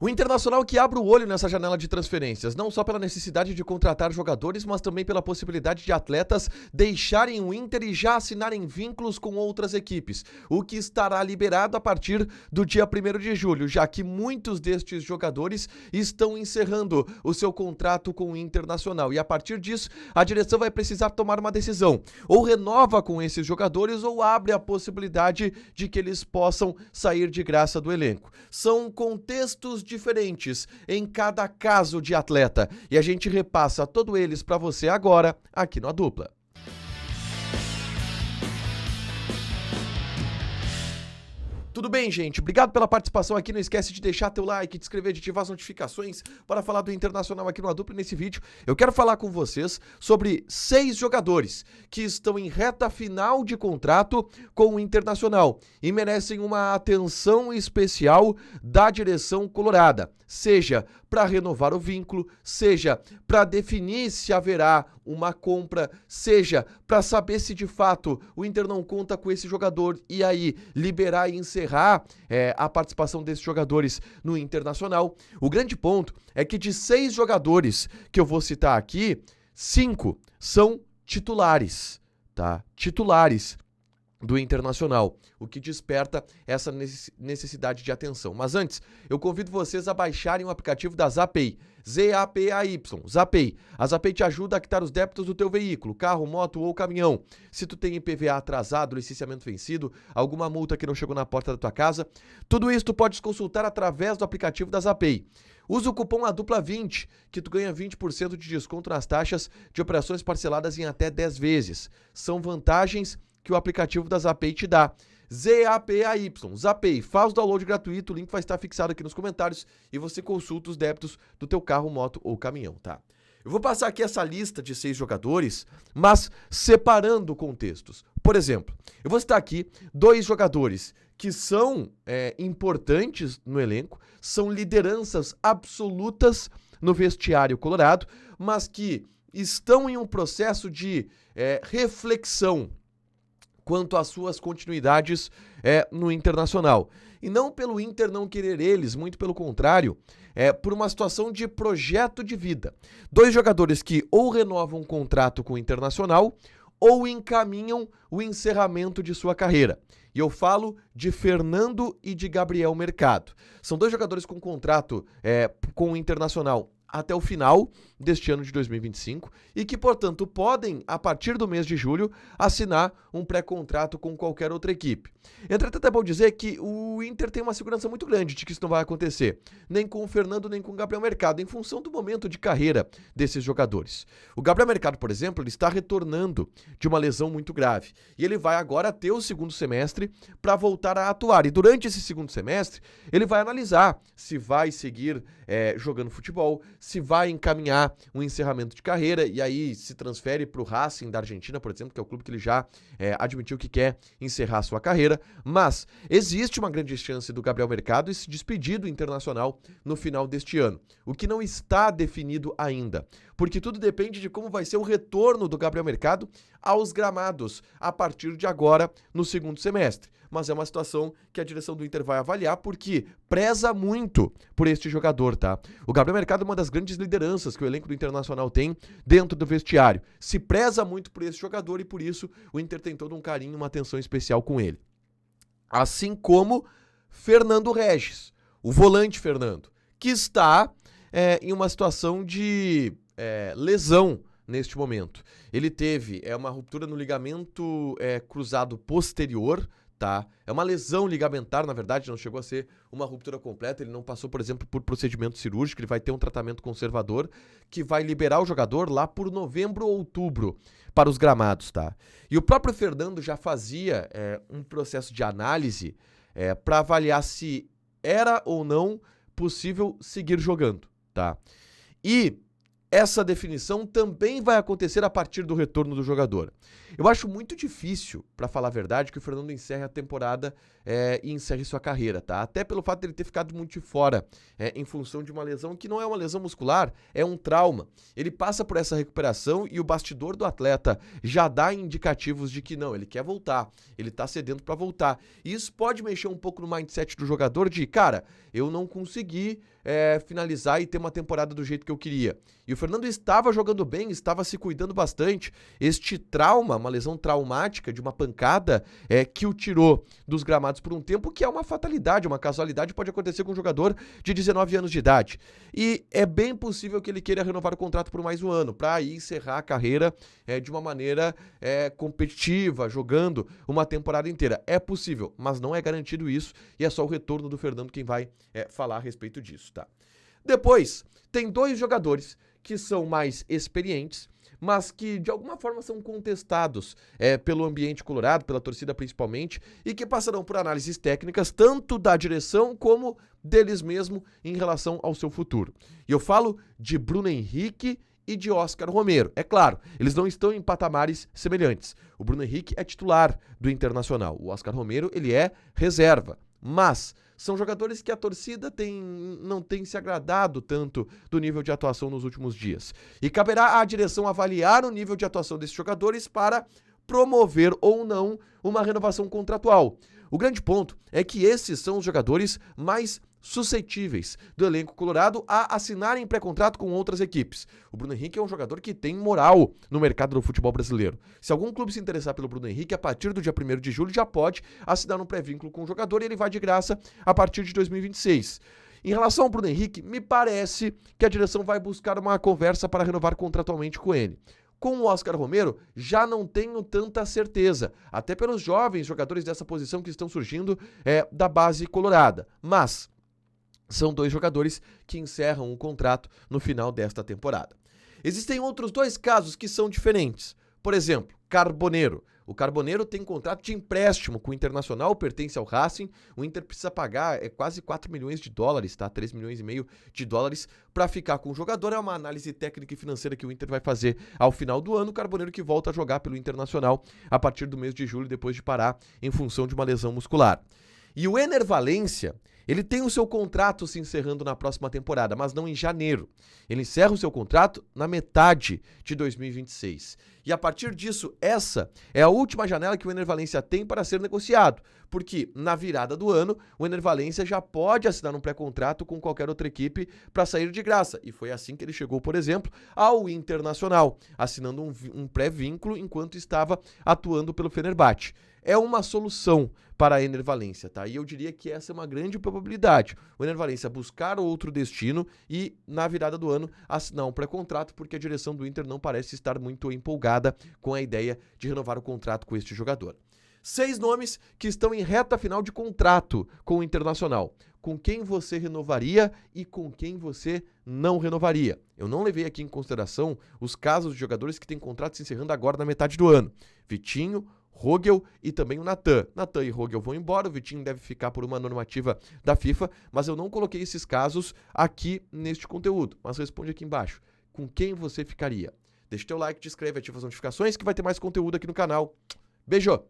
O Internacional que abre o olho nessa janela de transferências, não só pela necessidade de contratar jogadores, mas também pela possibilidade de atletas deixarem o Inter e já assinarem vínculos com outras equipes, o que estará liberado a partir do dia 1º de julho, já que muitos destes jogadores estão encerrando o seu contrato com o Internacional e a partir disso a direção vai precisar tomar uma decisão, ou renova com esses jogadores ou abre a possibilidade de que eles possam sair de graça do elenco. São contextos diferentes em cada caso de atleta e a gente repassa todos eles para você agora aqui no A Dupla. Tudo bem, gente? Obrigado pela participação aqui. Não esquece de deixar teu like, de inscrever, de ativar as notificações para falar do Internacional aqui no A Dupla. Nesse vídeo, eu quero falar com vocês sobre 6 jogadores que estão em reta final de contrato com o Internacional e merecem uma atenção especial da direção colorada, seja para renovar o vínculo, seja para definir se haverá uma compra, seja para saber se de fato o Inter não conta com esse jogador e aí liberar e encerrar a participação desses jogadores no Internacional. O grande ponto é que de 6 jogadores que eu vou citar aqui, 5 são titulares, tá? Titulares do Internacional, o que desperta essa necessidade de atenção. Mas antes, eu convido vocês a baixarem o aplicativo da Zapay, Z-A-P-A-Y, Zapay. A Zapay te ajuda a quitar os débitos do teu veículo, carro, moto ou caminhão. Se tu tem IPVA atrasado, licenciamento vencido, alguma multa que não chegou na porta da tua casa, tudo isso tu podes consultar através do aplicativo da Zapay. Usa o cupom ADUPLA20, que tu ganha 20% de desconto nas taxas de operações parceladas em até 10 vezes. São vantagens que o aplicativo da Zapay te dá. Z-A-P-A-Y, Zapay, faz o download gratuito, o link vai estar fixado aqui nos comentários e você consulta os débitos do teu carro, moto ou caminhão, tá? Eu vou passar aqui essa lista de 6 jogadores, mas separando contextos. Por exemplo, eu vou citar aqui 2 jogadores que são importantes no elenco, são lideranças absolutas no vestiário colorado, mas que estão em um processo de reflexão quanto às suas continuidades no Internacional. E não pelo Inter não querer eles, muito pelo contrário, por uma situação de projeto de vida. 2 jogadores que ou renovam um contrato com o Internacional ou encaminham o encerramento de sua carreira. E eu falo de Fernando e de Gabriel Mercado. São 2 jogadores com contrato com o Internacional até o final deste ano de 2025 e que, portanto, podem, a partir do mês de julho, assinar um pré-contrato com qualquer outra equipe. Entretanto, é bom dizer que o Inter tem uma segurança muito grande de que isso não vai acontecer, nem com o Fernando, nem com o Gabriel Mercado, em função do momento de carreira desses jogadores. O Gabriel Mercado, por exemplo, ele está retornando de uma lesão muito grave e ele vai agora ter o segundo semestre para voltar a atuar. E durante esse segundo semestre, ele vai analisar se vai seguir jogando futebol, se vai encaminhar um encerramento de carreira e aí se transfere para o Racing da Argentina, por exemplo, que é o clube que ele já admitiu que quer encerrar sua carreira, mas existe uma grande chance do Gabriel Mercado se despedir do Internacional no final deste ano, o que não está definido ainda, porque tudo depende de como vai ser o retorno do Gabriel Mercado aos gramados a partir de agora no segundo semestre. Mas é uma situação que a direção do Inter vai avaliar porque preza muito por este jogador, tá? O Gabriel Mercado é uma das grandes lideranças que o elenco do Internacional tem dentro do vestiário. Se preza muito por esse jogador e por isso o Inter tem todo um carinho, uma atenção especial com ele. Assim como Fernando Regis, o volante Fernando, que está em uma situação de lesão neste momento. Ele teve uma ruptura no ligamento cruzado posterior, tá? É uma lesão ligamentar, na verdade, não chegou a ser uma ruptura completa, ele não passou, por exemplo, por procedimento cirúrgico, ele vai ter um tratamento conservador que vai liberar o jogador lá por novembro ou outubro para os gramados, tá? E o próprio Fernando já fazia um processo de análise para avaliar se era ou não possível seguir jogando, tá? E essa definição também vai acontecer a partir do retorno do jogador. Eu acho muito difícil, para falar a verdade, que o Fernando encerre a temporada e encerre sua carreira, tá? Até pelo fato de ele ter ficado muito de fora em função de uma lesão que não é uma lesão muscular, é um trauma. Ele passa por essa recuperação e o bastidor do atleta já dá indicativos de que não, ele quer voltar, ele tá sedento para voltar. E isso pode mexer um pouco no mindset do jogador de, cara, eu não consegui finalizar e ter uma temporada do jeito que eu queria. E o Fernando estava jogando bem, estava se cuidando bastante. Este trauma, uma lesão traumática de uma pancada, que o tirou dos gramados por um tempo, que é uma fatalidade, uma casualidade, pode acontecer com um jogador de 19 anos de idade. E é bem possível que ele queira renovar o contrato por mais um ano, para aí encerrar a carreira de uma maneira competitiva, jogando uma temporada inteira. É possível, mas não é garantido isso, e é só o retorno do Fernando quem vai falar a respeito disso, tá? Depois, tem dois jogadores que são mais experientes, mas que de alguma forma são contestados pelo ambiente colorado, pela torcida principalmente, e que passarão por análises técnicas tanto da direção como deles mesmos em relação ao seu futuro. E eu falo de Bruno Henrique e de Oscar Romero. É claro, eles não estão em patamares semelhantes. O Bruno Henrique é titular do Internacional, o Oscar Romero ele é reserva, mas são jogadores que a torcida não tem se agradado tanto do nível de atuação nos últimos dias. E caberá à direção avaliar o nível de atuação desses jogadores para promover ou não uma renovação contratual. O grande ponto é que esses são os jogadores mais suscetíveis do elenco colorado a assinarem pré-contrato com outras equipes. O Bruno Henrique é um jogador que tem moral no mercado do futebol brasileiro. Se algum clube se interessar pelo Bruno Henrique, a partir do dia 1º de julho já pode assinar um pré-vínculo com o jogador e ele vai de graça a partir de 2026. Em relação ao Bruno Henrique, me parece que a direção vai buscar uma conversa para renovar contratualmente com ele. Com o Oscar Romero, já não tenho tanta certeza, até pelos jovens jogadores dessa posição que estão surgindo da base colorada. Mas são dois jogadores que encerram o contrato no final desta temporada. Existem outros dois casos que são diferentes. Por exemplo, Carboneiro. O Carboneiro tem contrato de empréstimo com o Internacional, pertence ao Racing. O Inter precisa pagar quase 4 milhões de dólares, tá? 3 milhões e meio de dólares para ficar com o jogador. É uma análise técnica e financeira que o Inter vai fazer ao final do ano. O Carboneiro que volta a jogar pelo Internacional a partir do mês de julho, depois de parar em função de uma lesão muscular. E o Ener Valencia, ele tem o seu contrato se encerrando na próxima temporada, mas não em janeiro. Ele encerra o seu contrato na metade de 2026. E a partir disso, essa é a última janela que o Ener Valencia tem para ser negociado, porque na virada do ano, o Ener Valencia já pode assinar um pré-contrato com qualquer outra equipe para sair de graça. E foi assim que ele chegou, por exemplo, ao Internacional, assinando um pré-vínculo enquanto estava atuando pelo Fenerbahçe. É uma solução para a Ener Valencia, tá? E eu diria que essa é uma grande probabilidade. O Ener Valencia buscar outro destino e, na virada do ano, assinar um pré-contrato, porque a direção do Inter não parece estar muito empolgada com a ideia de renovar o contrato com este jogador. 6 nomes que estão em reta final de contrato com o Internacional. Com quem você renovaria e com quem você não renovaria. Eu não levei aqui em consideração os casos de jogadores que têm contrato se encerrando agora na metade do ano. Vitinho, Rogel e também o Natan. Natan e Rogel vão embora, o Vitinho deve ficar por uma normativa da FIFA, mas eu não coloquei esses casos aqui neste conteúdo. Mas responde aqui embaixo, com quem você ficaria? Deixa teu like, te inscreve, ativa as notificações que vai ter mais conteúdo aqui no canal. Beijo!